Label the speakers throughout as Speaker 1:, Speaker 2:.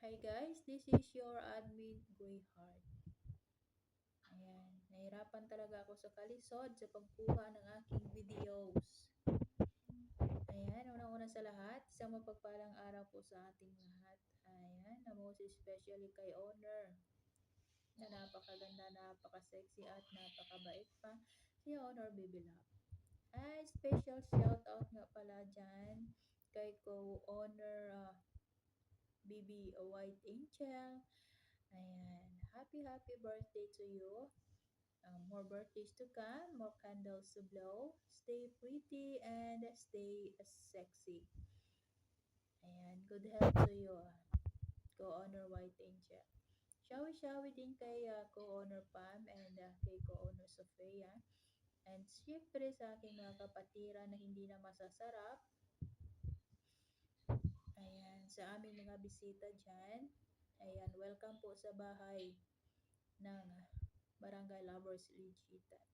Speaker 1: Hi guys, this is your admin Greyheart. Ayan, nahirapan talaga ako sa kalisod sa pagkuha ng aking videos. Ayan, unang-una sa lahat, isang mapagpalang araw po sa ating lahat. Ayan, na most especially kay Honor na napakaganda, napaka-sexy at napakabait pa si Honor Bibilap. Ay, special shout out nga pala dyan kay co-owner BB White Angel. Ayan. Happy birthday to you. More birthdays to come, more candles to blow. Stay pretty and stay sexy. Ayan. Good health to you. Co-owner White Angel. Shawi din kay co-owner Pam and kay co-owner Sofia. And syempre sa aking mga kapatira na hindi na masasarap. Ayan. Sa aming mga bisita dyan. Ayan. Welcome po sa bahay ng Barangay Lovers Ligitan.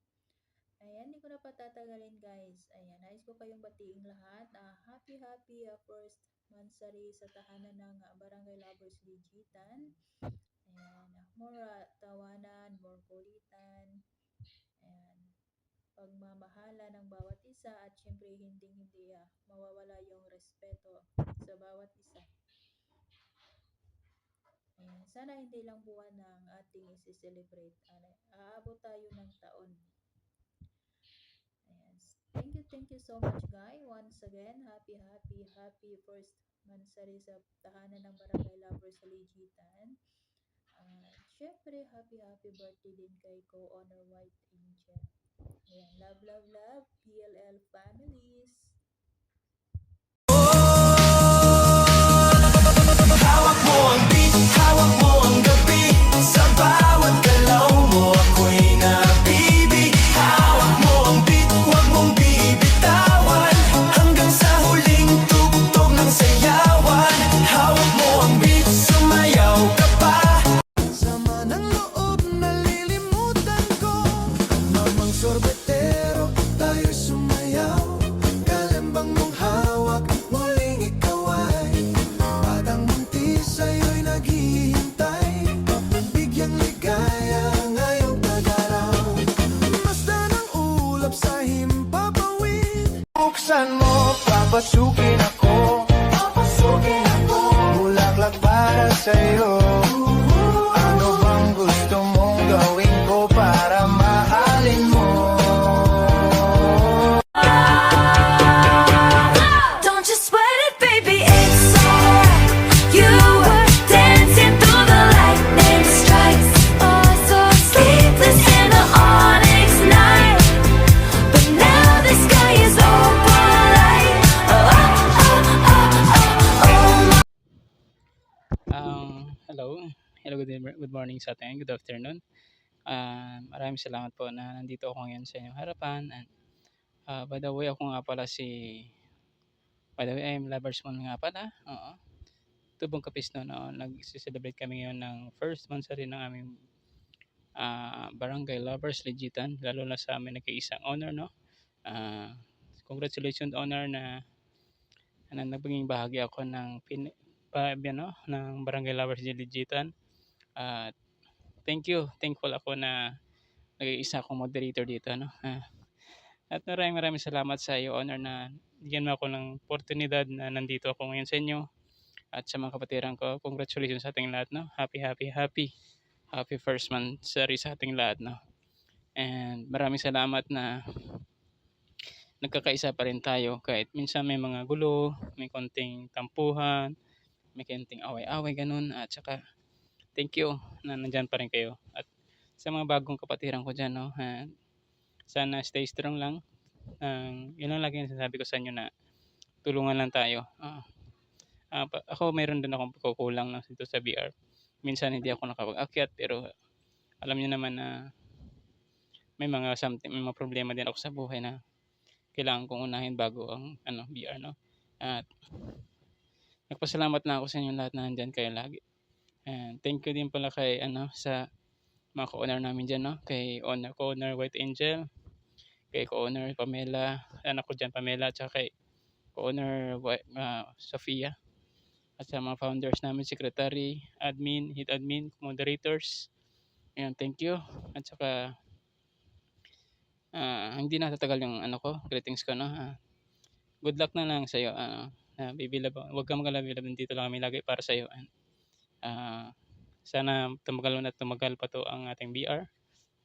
Speaker 1: Ayan, hindi ko na patatagalin guys. Ayan, nais ko kayong batiin lahat. Happy first mansari sa tahanan ng Barangay Lovers Ligitan. Ayan, more tawanan, more kulitan. Ayan, pagmamahala ng bawat isa at syempre hindi mawawala yung respeto sa bawat isa. Ayan, sana hindi lang buwan ng ating isi-celebrate. Aabot tayo ng taon. Ayan. Thank you so much guys. Once again, happy first mansari sa tahanan ng Barangay Lovers sa Ligitan. Syempre, happy birthday din kay co-owner White Angel. Ayan, love, PLL families.
Speaker 2: Hawak mo ang beat, hawak mo ang gabi. Sa bawat galaw mo ako'y nabibig. Hawak mo ang beat, huwag mong bibitawan. Hanggang sa huling tugtog ng sayawan. Hawak mo ang beat, sumayaw ka pa. Sama ng loob, nalilimutan ko. Mamang sorbetero, tayo'y sumayaw. Kalembang mong hawak, muling ikaw ay batang muntis sa'yo'y naghihintay. Bigyang ligaya ngayong pag-araw. Masdan ang ulap sa himpapawid. Buksan mo, papasukin ako. Bulaklak para sa'yo. Ano bang gusto mong gawin ko para mahalin mo?
Speaker 3: Don't you sweat it, baby, it's alright. You were dancing through the lightning strikes. Oh, so sleepless in the onyx night. But now the sky is opal light. Oh, oh, oh, oh, oh, oh, my.
Speaker 4: Hello, good morning sa atin, good afternoon. Maraming salamat po na nandito ako ngayon sa inyong harapan. And, by the way, ako nga pala I'm Lovers Moon nga pala. Oo. Tubong Kapis no, nag-celebrate kami ngayon ng first monthsary ng aming Barangay Lovers Legitan, lalo na sa amin nagkaisang honor, no. Congratulations honor na naging bahagi ako ng ng Barangay Lovers Legitan. At thankful ako na nag-iisa akong moderator dito, no. At maraming salamat sa iyo, Honor, na bigyan mo ako ng oportunidad na nandito ako ngayon sa inyo at sa mga kapatiran ko. Congratulations sa ating lahat, no. Happy first monthsary sa ating lahat, no. And maraming salamat na nagkakaisa pa rin tayo kahit minsan may mga gulo, may konting tampuhan, may konting away-away ganun. At saka thank you na nandyan pa rin kayo. At sa mga bagong kapatiran ko dyan, no, sana stay strong lang. Yun lang lagi yung sinasabi ko sa inyo na tulungan lang tayo. Ako mayroon din akong kukulang na dito sa BR. Minsan hindi ako nakapag-akyat pero alam niyo naman na may mga problema din ako sa buhay na kailangan kong unahin bago ang BR, no. At nagpasalamat na ako sa inyo lahat na nandyan kayo lagi. And thank you din pala kay sa mga co-owner namin dyan, no? Kay co-owner White Angel, kay co-owner Pamela, anak ko dyan Pamela, at saka kay co-owner Sofia. at sa mga founders namin, secretary, admin, head admin, moderators. Ayan, thank you. At saka hindi na tatagal yung ano ko, greetings ko, no. Good luck na lang sa iyo. Baby Love. Huwag kang magalala, Baby Love. Nandito lang kami lagi para sa iyo. Ah, sana tumagal na tumagal pa to ang ating BR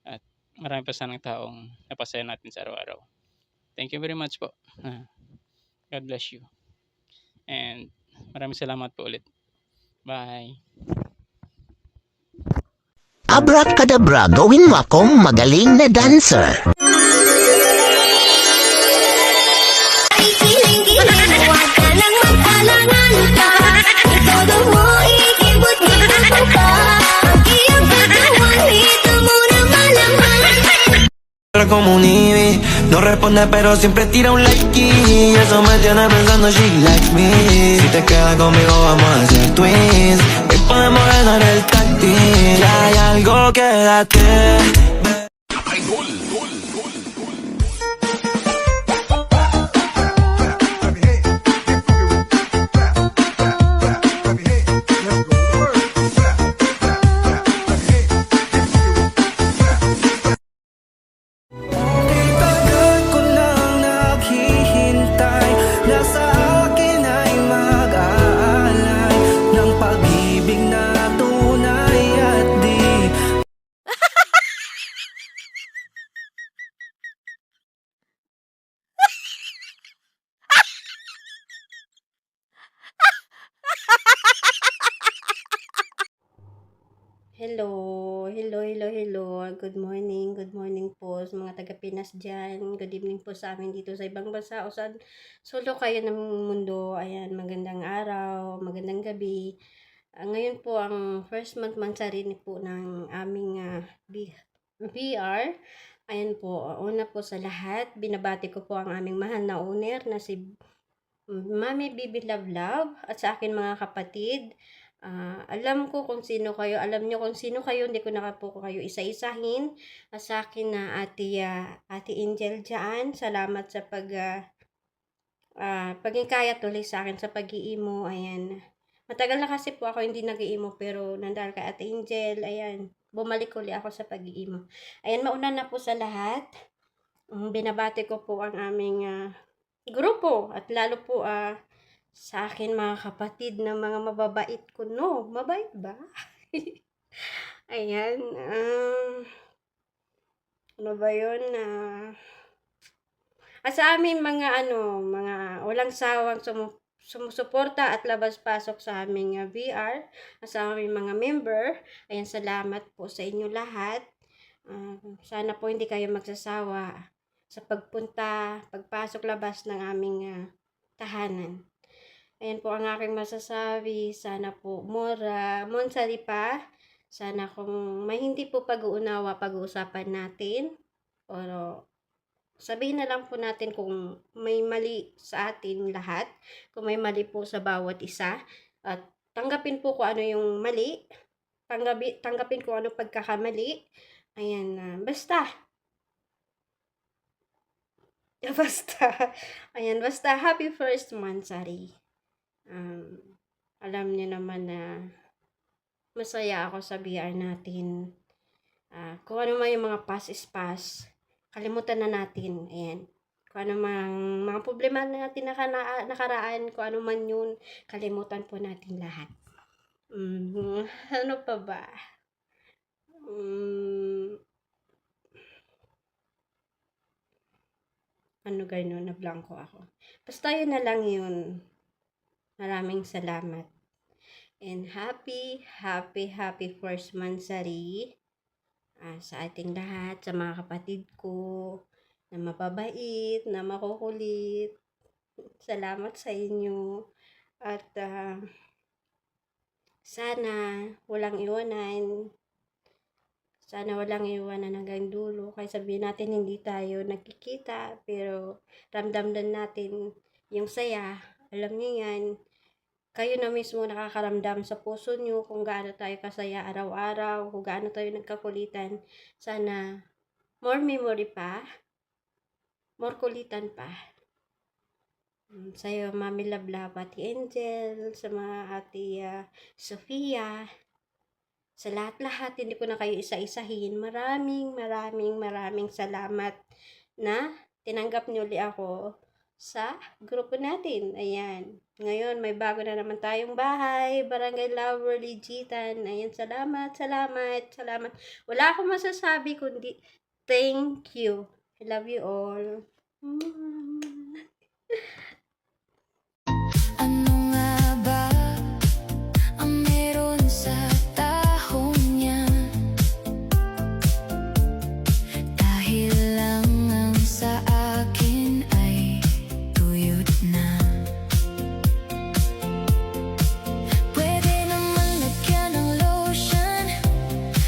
Speaker 4: at marami pa sanang taong napasaya natin sa araw-araw. Thank you very much po. God bless you. And maraming salamat po ulit. Bye.
Speaker 5: Abracadabra, gawin mo akong magaling na dancer.
Speaker 3: Ay kiling-kiling, huwag ka nang mag-alangan pa. Itodo mo, ikibot-ibot mo pa. Ang iyong katawan, ito mo na malaman.
Speaker 2: Como un nive, no responde pero siempre tira un like y eso me tiene pensando she like me. Si te quedas conmigo vamos a hacer twins y podemos ganar el tag team. Ya hay algo que date. Tagal ko nang naghihintay na sa akin ay mag-aalay ng pag-ibig na tunay at di
Speaker 6: Hello. Good morning po sa mga taga-Pinas dyan. Good evening po sa amin dito sa ibang bansa o sa solo kayo ng mundo. Ayan, magandang araw, magandang gabi. Ngayon po ang first month rin po ng aming VR. Ayan po, una po sa lahat, binabati ko po ang aming mahal na owner na si Mami Bibi Love at sa akin mga kapatid. Alam ko kung sino kayo, alam nyo kung sino kayo, hindi ko na po kayo isa-isahin. Sa akin na Ate Angel dyan, salamat sa pagingkaya tuloy sa akin sa pag-iimo. Ayan, matagal na kasi po ako hindi nag-iimo, pero nandahil kay Ate Angel, ayan, bumalik uli ako sa pag-iimo. Ayan, mauna na po sa lahat, binabati ko po ang aming grupo at lalo po sa akin mga kapatid na mga mababait ko, no? Mabait ba? Ayan, ano ba yun? Sa amin mga mga walang sawang sumusuporta at labas-pasok sa aming VR, sa aming mga member, ayan, salamat po sa inyo lahat. Sana po hindi kayo magsasawa sa pagpunta, pagpasok, labas ng aming tahanan. Ayan po ang aking masasabi. Sana po Monsari pa. Sana kung may hindi po pag-uunawa, pag-uusapan natin. O sabihin na lang po natin kung may mali sa atin lahat. Kung may mali po sa bawat isa. At tanggapin po kung ano yung mali. Tanggapin kung ano pagkakamali. Ayan, basta. Ayan, basta happy first Monsari. Alam niyo naman na masaya ako sa VR natin. Kung ano man yung mga past is past, kalimutan na natin. Ayan. Kung ano mang mga problema natin nakaraan, kung ano man yun, kalimutan po natin lahat. Ano pa ba? Ano gano'n, na-blanco ako. Basta yun na lang yun. Maraming salamat. And happy first Monsari sa ating lahat, sa mga kapatid ko na mababait, na makukulit. Salamat sa inyo. At sana walang iwanan. Sana walang iwanan hanggang dulo. Kaya sabihin natin hindi tayo nagkikita, pero ramdam din natin yung saya. Alam niyo yan, kayo na mismo nakakaramdam sa puso nyo kung gaano tayo kasaya araw-araw, kung gaano tayo nagkakulitan. Sana more memory pa, more kulitan pa. Sa'yo, Mami Lablab, Ate Angel, sa mga Ate Sofia, sa lahat-lahat, hindi ko na kayo isa-isahin. Maraming salamat na tinanggap niyo ulit ako sa grupo natin. Ayan. Ngayon, may bago na naman tayong bahay. Barangay Lover Ligitan. Ayan, salamat. Wala akong masasabi kundi thank you. I love you all.
Speaker 3: Ano nga ba ang meron sa tahong yan? Dahil lang ang sa akin ay tuyot na. Pwede naman lagyan ng lotion,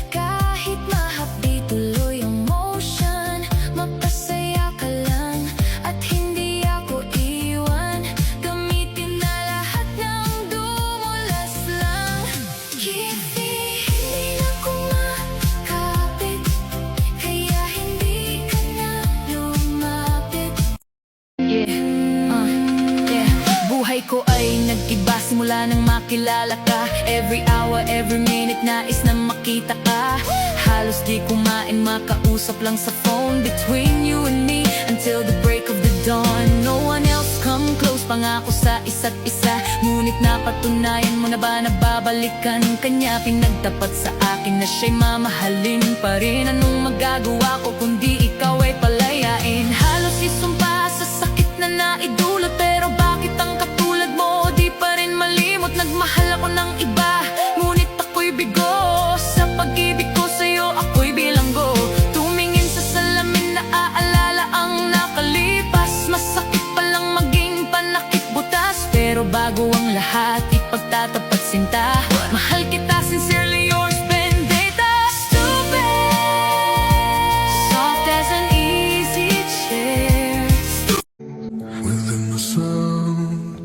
Speaker 3: kahit mahapdi tuloy ang motion. Mapasaya ka lang at hindi ako iwan. Gamitin na lahat ng dumulas lang. Hindi na kumakapit, kaya hindi ka na lumapit. Yeah. Buhay ko ay nag-iba simula nang makilala ka. Every hour, every minute nais na makita ka. Halos di kumain, makausap lang sa phone. Between you and me until the break of the dawn. No one else come close, pangako sa isa't isa. Ngunit napatunayan mo na ba na babalikan kanya? Pinagtapat sa akin na siya'y mamahalin pa rin. Anong magagawa ko kundi ikaw ay palayain? Halos isumpa sa sakit na naidulot, pero bakit ang katulad mo di pa rin malimot? Nagmahal ako ng iba, ngunit ako'y bigo. Sa pag-ibig ko sa'yo, ako'y bilanggo. Tumingin sa salamin, naaalala ang nakalipas. Masakit palang maging panakit butas, pero bago ang lahat, ipagtatapat sinta. Mahal kita, sincerely yours, Vendetta. Stupid, soft as an easy chair.
Speaker 2: Within the sound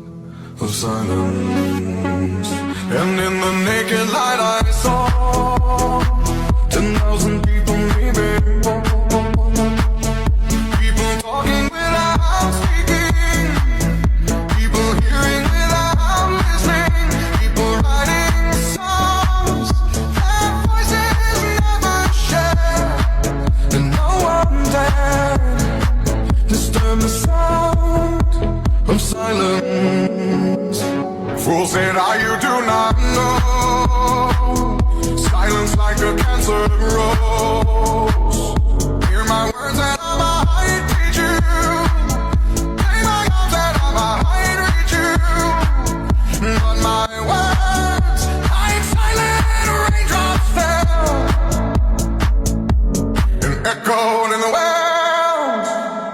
Speaker 2: of silence, and in the naked light I saw 10,000 people, maybe. People talking without speaking, people hearing without listening, people writing songs their voices never share, and no one dared disturb the sound of silence. Fools said, you do not know. Silence like a cancer grows. Hear my words and I might teach you. Play my arms and I might reach you. But my words, like silent raindrops fell and echoed in the wells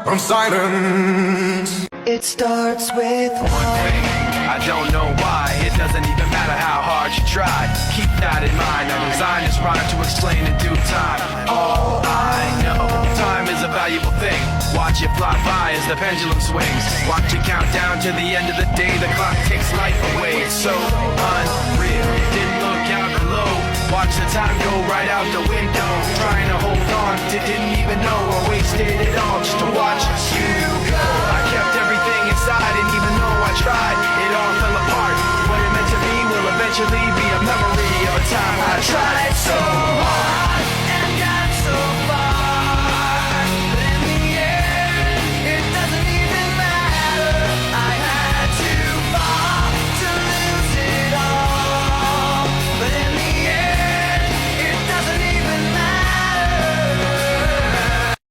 Speaker 2: from silence. It starts with one thing.
Speaker 7: I don't know why, it doesn't even matter how hard you try. Keep that in mind, I designed this rhyme to explain in due time. All I know, time is a valuable thing. Watch it fly by as the pendulum swings. Watch it count down to the end of the day. The clock takes life away, it's so unreal. Didn't look out below, watch the time go right out the window. Trying to hold on, didn't even know I wasted it all just to watch you go. I kept everything inside, and even though I tried, it all fell apart. What it meant to be will eventually be a memory of a time I tried so hard and got so far. But in the end, it doesn't even matter. I had to fall to lose it all. But in the end, it doesn't even matter.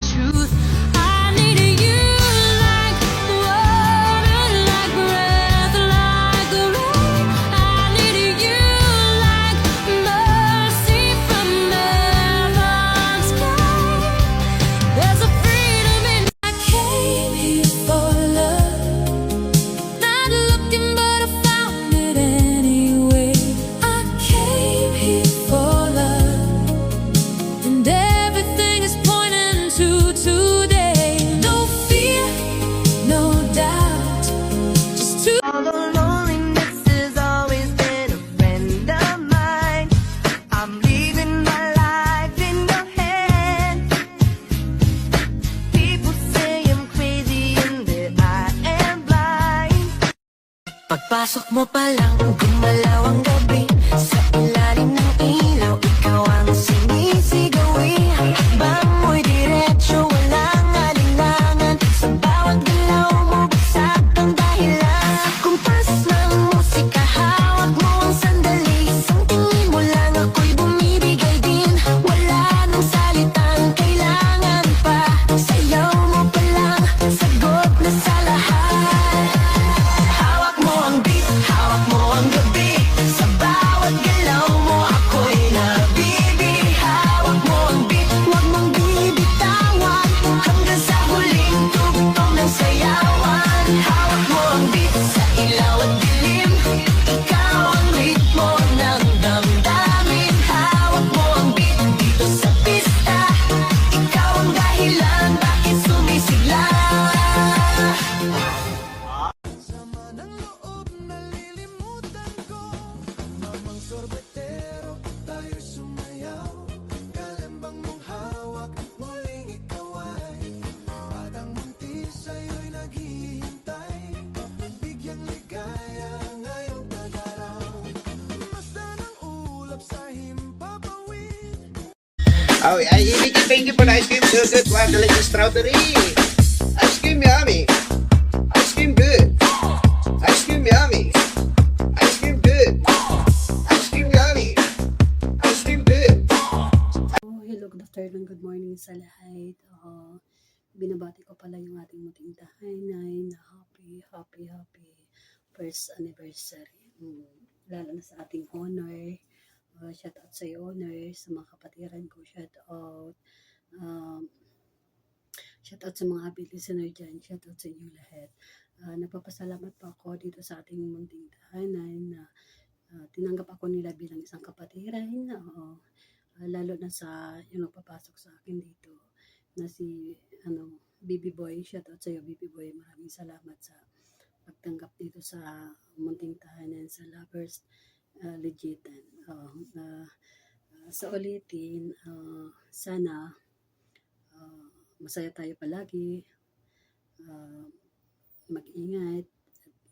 Speaker 3: Truth, I needed Pagpasok mo pa lang, gumalaw ang gabi. Sa ilalim ng ilaw, ikaw ang sinisigawi. Hakbang mo'y diretsyo, walang alinlangan. Sa bawat galaw mo, bagsak ang dahilan. Kumpas ng musika, hawak mo ang sandali. Isang tingin mo lang, ako'y bumibigay din. Wala nang salitang kailangan pa. Sayaw mo pa lang, sagot na sa lahat. Hawak mo ang beat, hawak mo ang gabi. Sa bawat galaw mo, ako'y nabibi. Hawak mo ang beat, huwag mong bibitawan. Hanggang sa huling tugtog ng sayawan. Hawak mo ang beat, sa ilaw at dilim. Ikaw ang ritmo ng damdamin. Hawak mo ang beat, dito sa pista. Ikaw ang dahilan, bakit sumisigla.
Speaker 8: Oh, ay ibigay po na ice cream so good. Wow, delicious strawberry. Ice cream yummy. Ice cream good. Ice cream yummy. Ice cream good. Ice cream yummy. Ice cream good.
Speaker 9: Oh, hello, good afternoon, good morning sa lahat. Binabati ko pala yung ating muting tahanay na happy first anniversary. Lalo na sa ating honor. Shout out sa iyo, honor, sa mga kapatiran ko, shout out. Shout out sa mga happy listener dyan, shout out sa inyo lahat. Napapasalamat pa ako dito sa ating munting tahanan na tinanggap ako nila bilang isang kapatiran. Lalo na sa yung nagpapasok sa akin dito na si Baby Boy. Shout out sa iyo, Baby Boy. Maraming salamat sa pagtanggap dito sa munting tahanan sa Lovers Legitan. Sa ulitin, sana masaya tayo palagi, mag-ingat,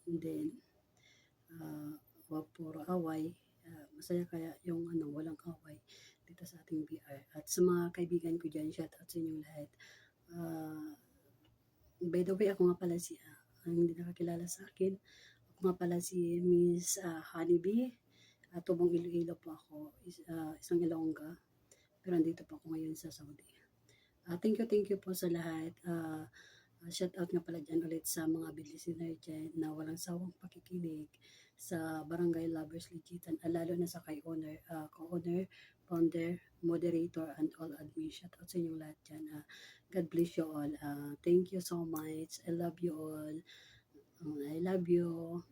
Speaker 9: and then wag puro away. Masaya kaya yung walang away dito sa ating BR. At sa mga kaibigan ko dyan, shout out sa inyong lahat. By the way, ako nga pala si ang hindi nakakilala sa akin, ako nga pala si Miss Honeybee. Tubong Iloilo po ako, isang Ilongga, pero andito po ako ngayon sa Saudi. Thank you po sa lahat. Shout out nga pala dyan ulit sa mga listener dyan na walang sawang pakikinig sa Barangay Lovers Legitan, lalo na sa kay owner, co-owner, founder, moderator, and all admin. Shout out sa inyong lahat dyan. God bless you all. Thank you so much. I love you all. I love you.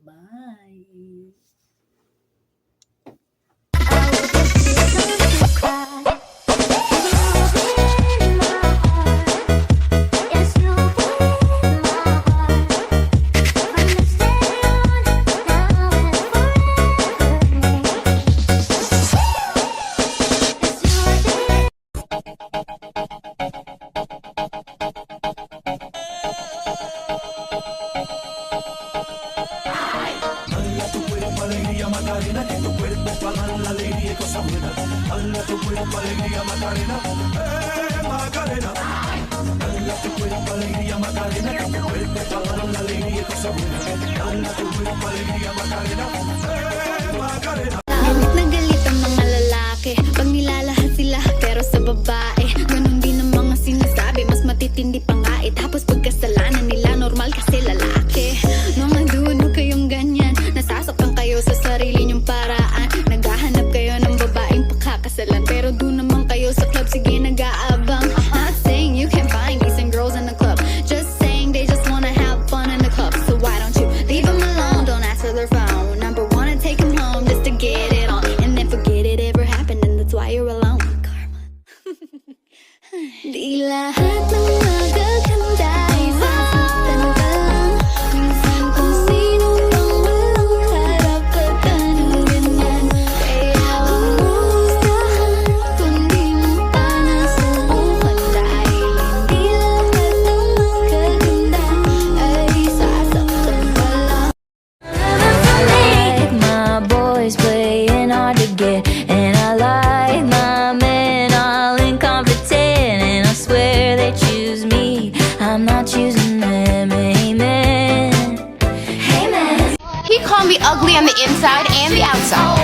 Speaker 9: Bye.
Speaker 3: Galit na galit ang mga lalaki pag nilalahad sila, pero sa babae ganun din ang mga sinasabi, mas matitindi pa nga tapos pagkasalanan nila normal kasi lalaki. Mga dude, huwag kayong ganyan, nasasaktan kayo sa sarili nyong paraan. Naghahanap kayo ng babaeng pakakasalan, pero doon naman kayo sa club, sige nag-aabang. Not saying you can't find decent girls in the club, just saying they just wanna have fun in the club. So why don't you leave them alone, don't answer their phone. Number one, and take them home just to get it on, and then forget it ever happened, and that's why you're alone. Karma. Di lahat ng magaganda ay sasaktan ka lang. Minsan kung sino ang walang karapatan ng ganyan. Kaya humustahan kung di mo pa nasubukan, dahil hindi lahat ng magaganda ay sasaktan ka.
Speaker 10: inside and the outside.